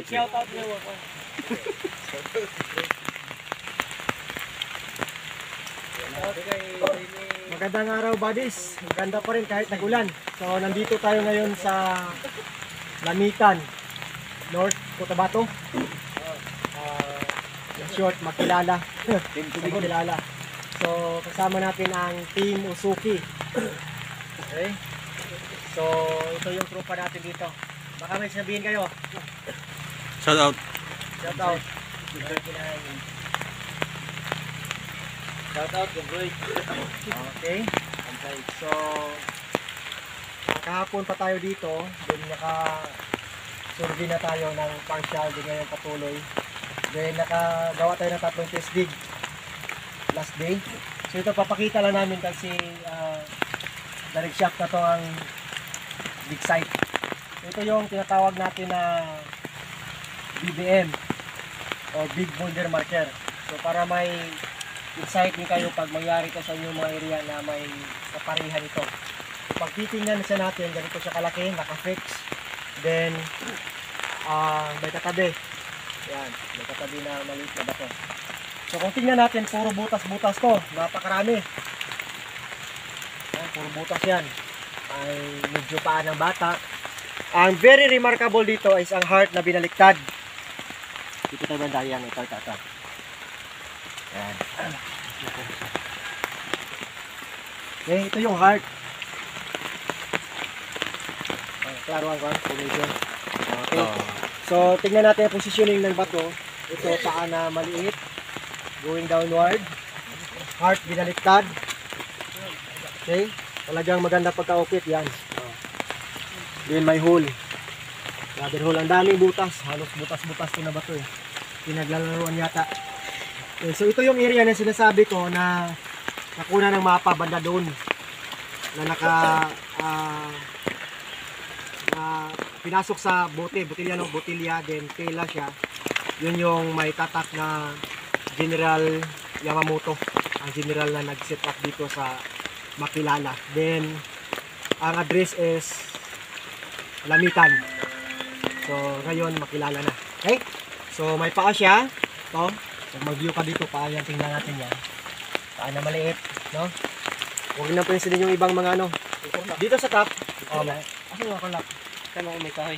Shout out na ako. Magandang araw, buddies. Maganda pa rin kahit nag-ulan. So, nandito tayo ngayon sa Lamitan, North Cotabato. In short, Makilala. Makilala. So, kasama natin ang Team Usuki. Okay? So, ito yung tropa natin dito. Baka may sabihin kayo. Shout out. Shout out. Shout out, bro. Okay. So, kahapon pa tayo dito. Then naka-survey na tayo ng partial. Then ngayon patuloy. Then nakagawa tayo ng 3 test dig. Last day. So ito papakita lang namin kasi direct shot na to ang big site. Ito yung tinatawag natin na BBM o Big Boulder Marker. So para may insight din kayo pag mangyari ka sa inyong mga area na may kaparihan ito. Pag titingnan siya natin, ganito siya kalaki, naka-fix. Then may katabi. Yan, may katabi na maliit na bato. So kung tingnan natin, puro butas-butas to. Napakarami. Yan, puro butas yan. Ay medyo paa ng bata. Ang very remarkable dito is ang heart na binaliktad. Dito tayo banda yan. Ito. Yan. Okay, ito yung heart. Klaro ang formation. Okay. So tingnan natin ang positioning ng bato. Ito paa na maliit. Going downward. Heart binaliktad. Okay. Talagang maganda pagka-ukit yan. Then may hole. Rubber hole. Ang daming butas. Halos butas-butas ko na ba ito eh. Pinaglalaruan yata. Okay, so ito yung area na sinasabi ko na nakuna ng mapa banda doon. Na pinasok sa bote. Botilya. Then tela siya. Yun yung may tatak na General Yamamoto. Ang general na nag-set up dito sa Makilala. Then ang address is Lamitan. So ngayon Makilala na. Okay? So may paa siya. Ito. So mag-view ka dito, paa yan. Tingnan natin yan. Paa na maliit. No? Huwag na pinsilin yung ibang mga ano. Dito sa top. Asan yung akulap? Kano may kahoy?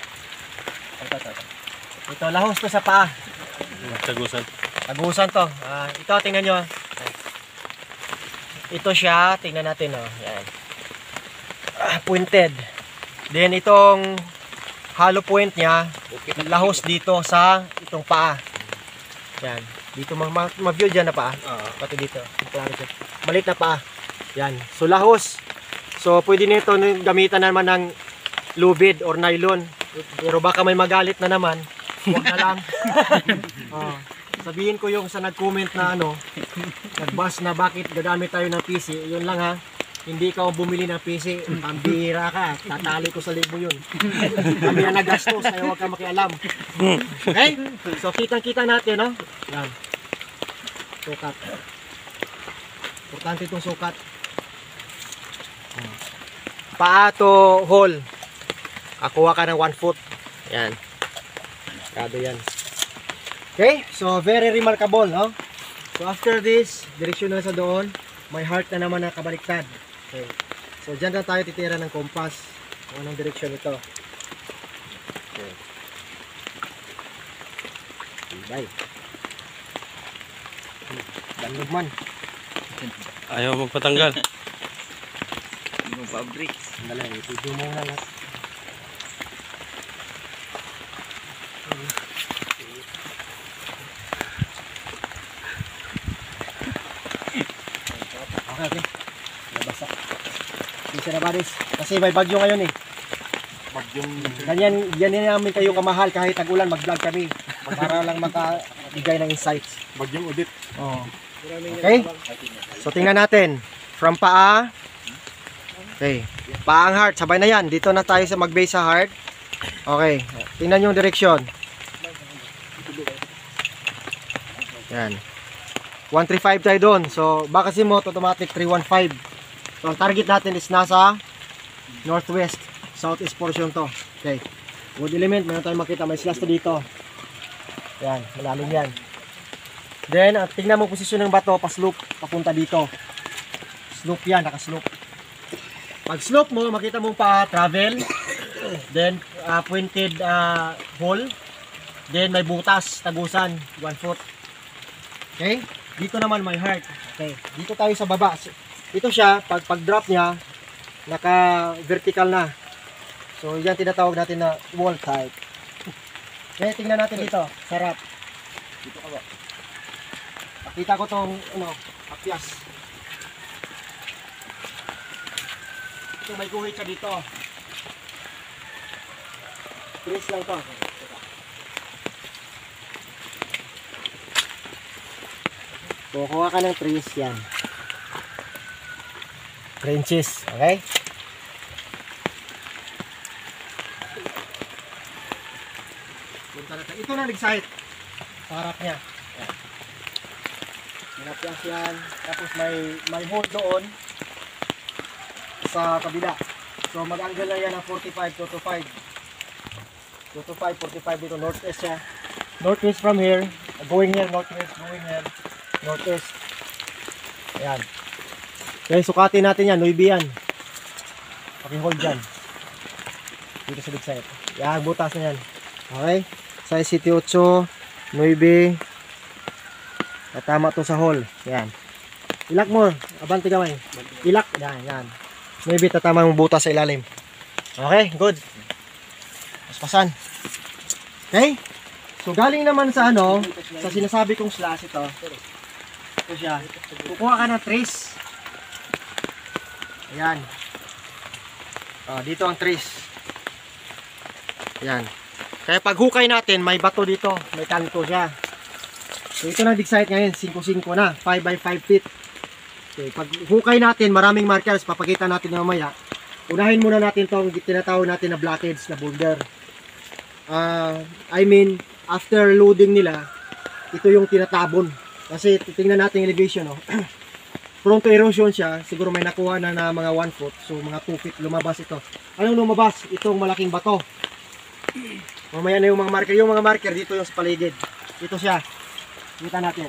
Ito, lahos to sa paa. Tagusan. Tagusan to. Ito, tingnan nyo. Ito siya. Tingnan natin. Yan. Pointed. Then itong hollow point niya, lahos dito sa itong paa. Yan. Dito mag-view dyan na paa. Pati dito. Malit na paa. Yan. So lahos. So pwede nito gamitan naman ng lubid or nylon. Pero baka may magalit na naman. Huwag na lang. Sabihin ko yung sa nag-comment na nag-bash na bakit gagamit tayo ng PC. Yun lang ha. Hindi ka bumili ng PC, pambihira ka, tatali ko sa libo yun. Kami na nagastos, kaya huwag ka makialam. Okay? So, kitang-kita natin, no? Yan. Sukat. Importante itong sukat. Paa to hole. Kuha ka ng 1 foot. Yan. Grabe yan. Okay? So, very remarkable, no? So, after this, direksyon na sa doon, may heart na naman na kabaliktad. Okay. So, dyan na tayo titira ng compass. Kung anong direksyon ito. Okay. Bye. Bandog man. Ayaw magpatanggal. Yung fabric. Sandali, ito mo na lahat. Okay. Nabasa. Isa na baris. Kasi may bagyo ngayon eh. Bagyong Ganyan namin kayo kamahal kahit tag-ulan mag-vlog kami. Para lang makabigay ng insights. bagyong udit. Okay? So tingnan natin. From paa. Okay. Paa ang heart. Sabay na yan. Dito na tayo sa mag-base sa heart. Okay. Tingnan yung direksyon. Yan. 135 tayo doon. So, baka si mo automatic 315. So, ang target natin is nasa northwest, southeast portion to. Okay. Wood element, meron tayong makita. May slash to dito. Yan, malalim yan. Then, tingnan mo posisyon ng bato, pa-slope, papunta dito. Slope yan, naka-slope. Pag slope mo, makita mo pa travel. Then, pointed hole. Then, may butas, tagusan, 1 foot. Okay? Dito naman may heart. Okay. Dito tayo sa baba. Ito siya, pag-drop niya, naka-vertical na. So, yan tinatawag natin na wall type. Okay, tingnan natin dito. Sarap. Dito ka ba? Pakita ko tong, apyas. Ito, may guhit siya dito. Trace lang to. Kukuha ka ng trace yan. 3 inches, okay? Ito na nag-site. Sa harap niya. Yan. Pinapyas yan. Tapos may hole doon sa kabila. So mag-angle na yan ng 45 to 5. 2 to 5, 45 dito. Northwest siya. Northwest from here. Going here, northwest, going here. Northwest. Ayan. Okay, sukatin natin yan. 9 yan. Paki-hold dyan. Dito sa big side. Yan, butas na yan. Okay. Size 78, 9. Tama to sa hole. Yan. Ilak mo. Abante gamay. Ilak. Yan, yan. Maybe tatama mong butas sa ilalim. Okay, good. Paspasan. Okay? So galing naman sa sa sinasabi kong slash ito. Ito siya. Kukuha ka ng trace. Ayan. Dito ang trace. Ayan. Kaya pag hukay natin, may bato dito. May kanto siya. So ito na dig site ngayon. 5-5 na. 5 by 5 feet. Okay, pag hukay natin, maraming markers. Papakita natin mamaya. Unahin muna natin itong tinatawag natin na blockage na boulder. After loading nila, ito yung tinatabon. Kasi tingnan natin yung elevation. Prone to erosion siya. Siguro may nakuha na mga 1 foot. So mga 2 feet lumabas ito. Anong lumabas? Itong malaking bato. Mamaya na yung mga marker. Yung mga marker dito yung sa paligid. Ito siya. Kita natin.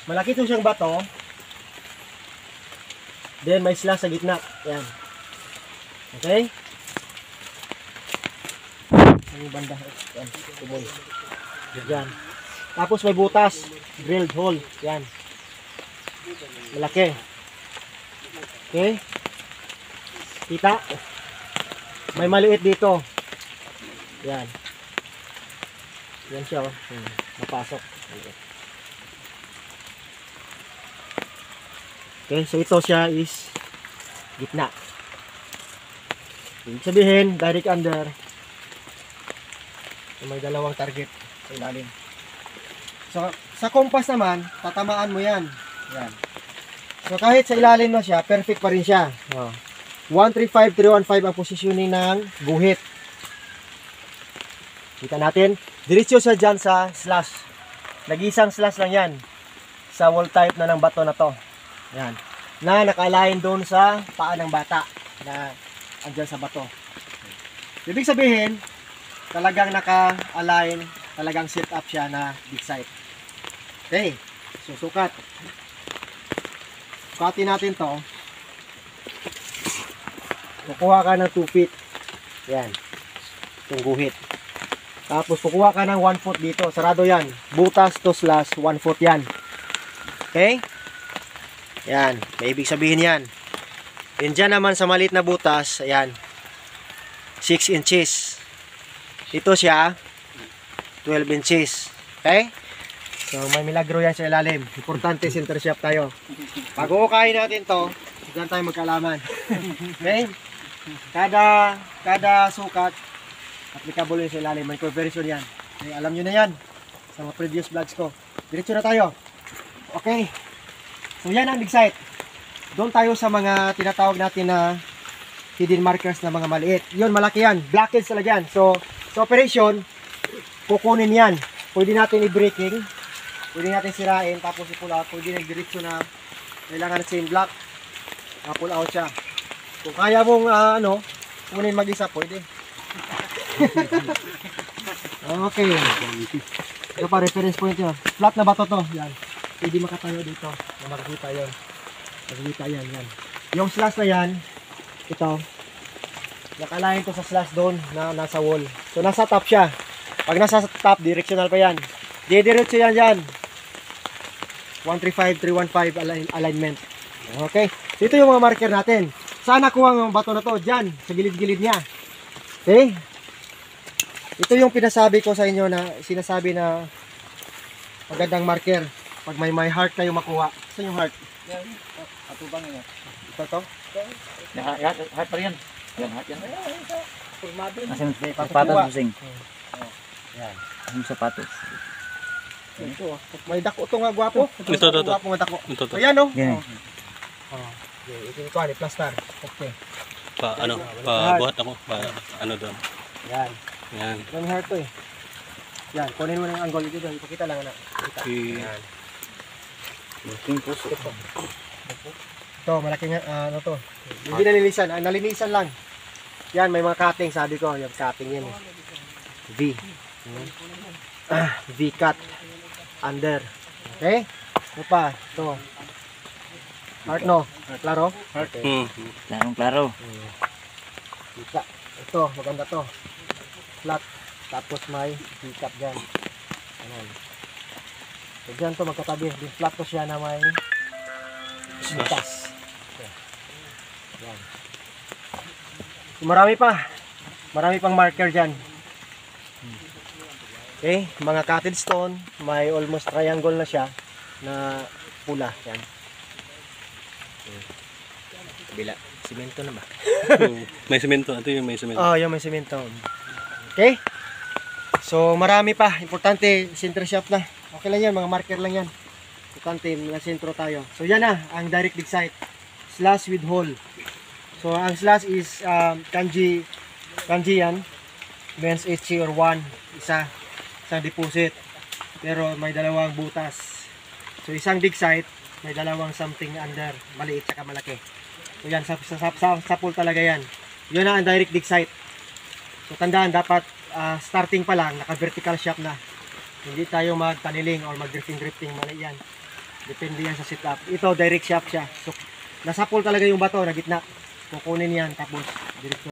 Malaki ito siyang bato. Then may slash sa gitna. Yan. Okay? Ang banda. Yan. Tumoy. Yan. Tapos may butas. Drilled hole. Yan. Malaki. Okay? Kita? May maliit dito. Yan. Yan siya. Napasok. Okay, so ito siya is gitna. Ibig sabihin, direct under. So, may dalawang target sa ilalim. So, sa compass naman, tatamaan mo yan. Yan. So, kahit sa ilalim na siya, perfect pa rin siya. 135, 315 ang positioning ng guhit. Kita natin. Diretso siya dyan sa slash. Nag-isang slash lang yan. Sa wall type na ng bato na to. Yan. Na naka-align doon sa paa ng bata. Na andyan sa bato. Ibig sabihin, talagang naka-align, talagang set up siya na big site. Okay. Susukat. Sukatin natin to. Kukuha ka ng 2 feet. Yan. Itong guhit. Tapos kukuha ka ng 1 foot dito. Sarado yan. Butas to slash 1 foot yan. Okay? Yan. May ibig sabihin yan. And dyan naman sa maliit na butas, ayan. 6 inches. Ito siya, 12 inches. Okay? So may milagro yan sa ilalim. Importante center shaft tayo. Pag uukayin natin to, dyan tayo magkalaman. Okay? Kada sukat, applicable yun sa ilalim. May conversion yan. Okay, alam nyo na yan sa mga previous vlogs ko. Diretso na tayo. Okay. So yan ang big site. Doon tayo sa mga tinatawag natin na hidden markers na mga maliit. Yun, malaki yan. Blockage talaga yan. So, sa operation, kukunin yan. Pwede natin i-breaking. Pwede natin sirain. Tapos i-pull out. Pwede na diretso na kailangan sa same block. Pull out siya. Kung kaya mong kunin mag-isa, pwede. Okay. Ito pa, reference point yun. Flat na bato to. Yan. Pwede makatayo dito. Na makikita yun. Makikita yan. Yan. Yung slash na yan, ito, nakalain to sa slash doon na nasa wall. So, nasa top siya. Pag nasa top, directional pa yan. Didiretso yan yan. 135, 315 alignment. Okay. So, ito yung mga marker natin. Saan nakuha ang bato na to? Diyan, sa gilid-gilid niya. Okay? Ito yung pinasabi ko sa inyo na sinasabi na magandang marker. Pag may heart kayo makuha. Saan yung heart? Atubang niya. Ito to? Hat pa rin yan. Yan, hat yan. Formado. Asin Patos sapatos buwa. busing. Yan. Asin sapatos. Ito. May dako to nga gwapo. Ito. Gwapo nga dako. Ito to. Ayan oh. Yan. Oh. Ito yung kuha ni plaster. Okay. Buhat ako. Ano doon. Yan. Yan. Ito yung heart to eh. Yan. Kunin mo ng angle dito doon. Ipakita lang na. Okay. Yan. Busing puso. Ito, malaking ano to. Hindi nalinisan. Nalinisan lang. Yan, may mga cutting. Sabi ko, yung cutting yan eh. V. V-cut. Under. Okay? Ito pa. Ito. Heart no. Klaro? Heart. Okay. Klaro. Kita. Ito, maganda to. Flat. Tapos may V-cut dyan. Ayan. So, dyan to magkatabi. Di flat to siya na may butas. Yan. Marami pa. Marami pang marker dyan. Okay, mga cutted stone, may almost triangle na siya na pula. Yan. Bila. Simento na ba? May semento. Ito yung may semento. Oh, yung may simento. Okay? So, marami pa. Importante, center shaft na. Okay lang yan, mga marker lang yan. Importante, na sentro tayo. So, yan na, ang direct dig site. Slash with hole. So, ang slash is kanji yan. Means HC or 1. Isang deposit. Pero may dalawang butas. So, isang dig site, may dalawang something under. Maliit saka malaki. So, yan, sa pool talaga yan. Yun na ang direct dig site. So, tandaan, dapat starting pa lang, naka-vertical shaft na. Hindi tayo magtaniling or mag-drifting. Mali yan. Depende yan sa setup. Ito, direct shaft siya. So, nasa pool talaga yung bato, na gitna. Kukunin yan, tapos, diretso.